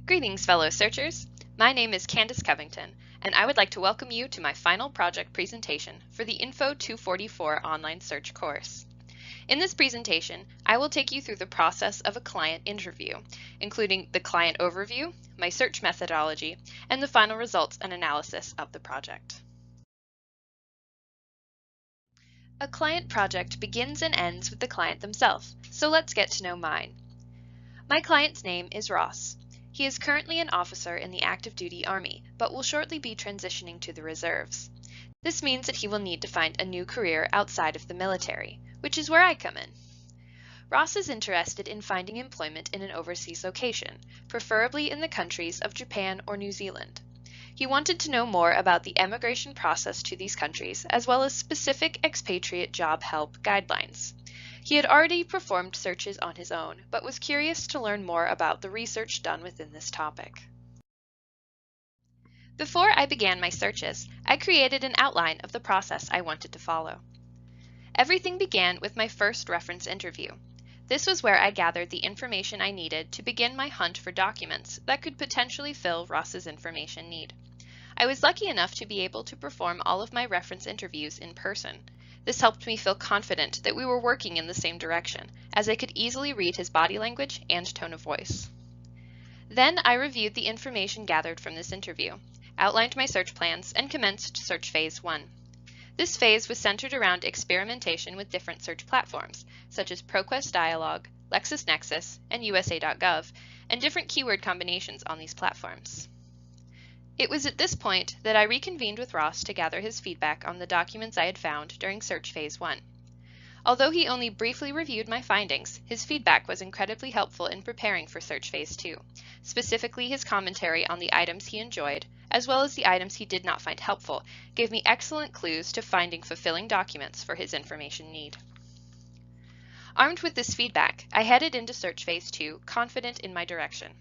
Greetings, fellow searchers. My name is Candice Covington, and I would like to welcome you to my final project presentation for the Info 244 online search course. In this presentation, I will take you through the process of a client interview, including the client overview, my search methodology, and the final results and analysis of the project. A client project begins and ends with the client themselves, so let's get to know mine. My client's name is Ross. He is currently an officer in the active duty Army, but will shortly be transitioning to the reserves. This means that he will need to find a new career outside of the military, which is where I come in. Ross is interested in finding employment in an overseas location, preferably in the countries of Japan or New Zealand. He wanted to know more about the emigration process to these countries, as well as specific expatriate job help guidelines. He had already performed searches on his own, but was curious to learn more about the research done within this topic. Before I began my searches, I created an outline of the process I wanted to follow. Everything began with my first reference interview. This was where I gathered the information I needed to begin my hunt for documents that could potentially fill Ross's information need. I was lucky enough to be able to perform all of my reference interviews in person. This helped me feel confident that we were working in the same direction, as I could easily read his body language and tone of voice. Then I reviewed the information gathered from this interview, outlined my search plans, and commenced search phase 1. This phase was centered around experimentation with different search platforms, such as ProQuest Dialog, LexisNexis, and USA.gov, and different keyword combinations on these platforms. It was at this point that I reconvened with Ross to gather his feedback on the documents I had found during search phase 1. Although he only briefly reviewed my findings, his feedback was incredibly helpful in preparing for search phase 2, specifically his commentary on the items he enjoyed, as well as the items he did not find helpful, gave me excellent clues to finding fulfilling documents for his information need. Armed with this feedback, I headed into search phase 2, confident in my direction.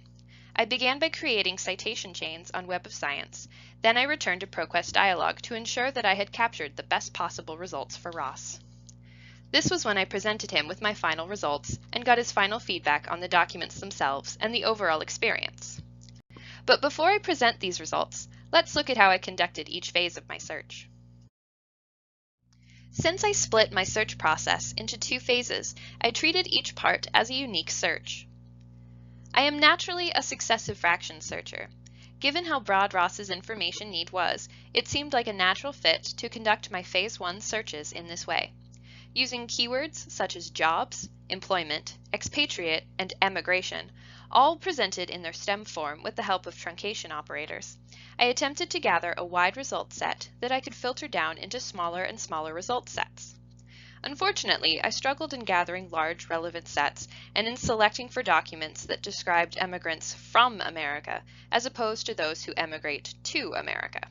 I began by creating citation chains on Web of Science. Then I returned to ProQuest Dialog to ensure that I had captured the best possible results for Ross. This was when I presented him with my final results and got his final feedback on the documents themselves and the overall experience. But before I present these results, let's look at how I conducted each phase of my search. Since I split my search process into 2 phases, I treated each part as a unique search. I am naturally a successive fraction searcher. Given how broad Ross's information need was, it seemed like a natural fit to conduct my phase 1 searches in this way. Using keywords such as jobs, employment, expatriate, and emigration, all presented in their stem form with the help of truncation operators, I attempted to gather a wide result set that I could filter down into smaller and smaller result sets. Unfortunately, I struggled in gathering large relevant sets and in selecting for documents that described emigrants from America as opposed to those who emigrate to America.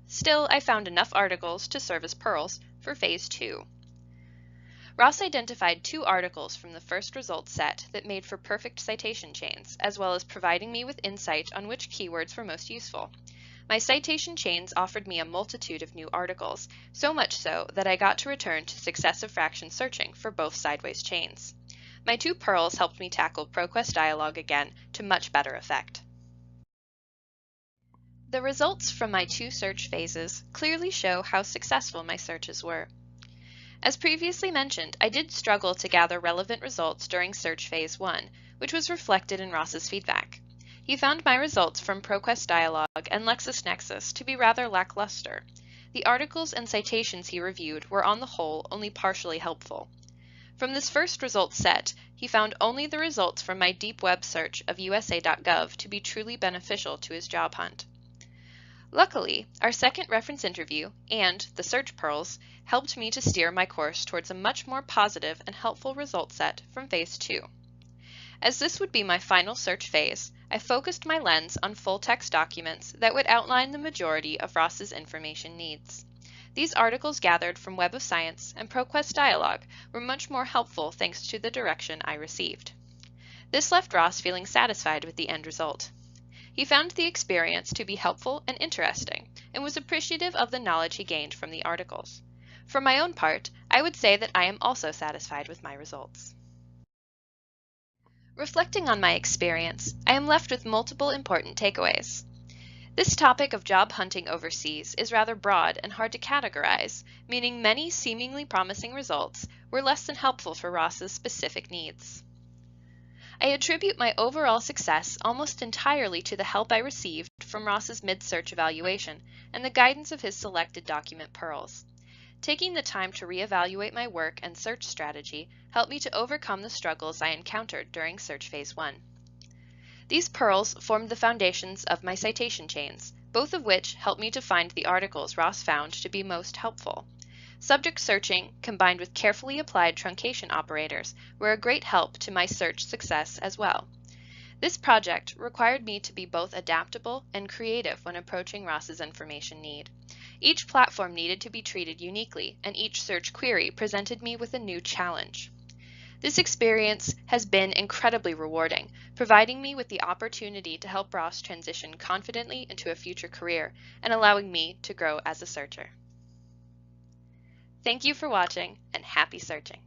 Still, I found enough articles to serve as pearls for phase 2. Ross identified 2 articles from the first result set that made for perfect citation chains, as well as providing me with insight on which keywords were most useful. My citation chains offered me a multitude of new articles, so much so that I got to return to successive fraction searching for both sideways chains. My 2 pearls helped me tackle ProQuest Dialog again to much better effect. The results from my 2 search phases clearly show how successful my searches were. As previously mentioned, I did struggle to gather relevant results during search phase 1, which was reflected in Ross's feedback. He found my results from ProQuest Dialog and LexisNexis to be rather lackluster. The articles and citations he reviewed were on the whole only partially helpful. From this first result set, he found only the results from my deep web search of USA.gov to be truly beneficial to his job hunt. Luckily, our second reference interview and the search pearls helped me to steer my course towards a much more positive and helpful result set from phase 2. As this would be my final search phase, I focused my lens on full-text documents that would outline the majority of Ross's information needs. These articles gathered from Web of Science and ProQuest Dialog were much more helpful thanks to the direction I received. This left Ross feeling satisfied with the end result. He found the experience to be helpful and interesting, and was appreciative of the knowledge he gained from the articles. For my own part, I would say that I am also satisfied with my results. Reflecting on my experience, I am left with multiple important takeaways. This topic of job hunting overseas is rather broad and hard to categorize, meaning many seemingly promising results were less than helpful for Ross's specific needs. I attribute my overall success almost entirely to the help I received from Ross's mid-search evaluation and the guidance of his selected document pearls. Taking the time to reevaluate my work and search strategy helped me to overcome the struggles I encountered during Search Phase 1. These pearls formed the foundations of my citation chains, both of which helped me to find the articles Ross found to be most helpful. Subject searching, combined with carefully applied truncation operators, were a great help to my search success as well. This project required me to be both adaptable and creative when approaching Ross's information need. Each platform needed to be treated uniquely, and each search query presented me with a new challenge. This experience has been incredibly rewarding, providing me with the opportunity to help Ross transition confidently into a future career and allowing me to grow as a searcher. Thank you for watching, and happy searching!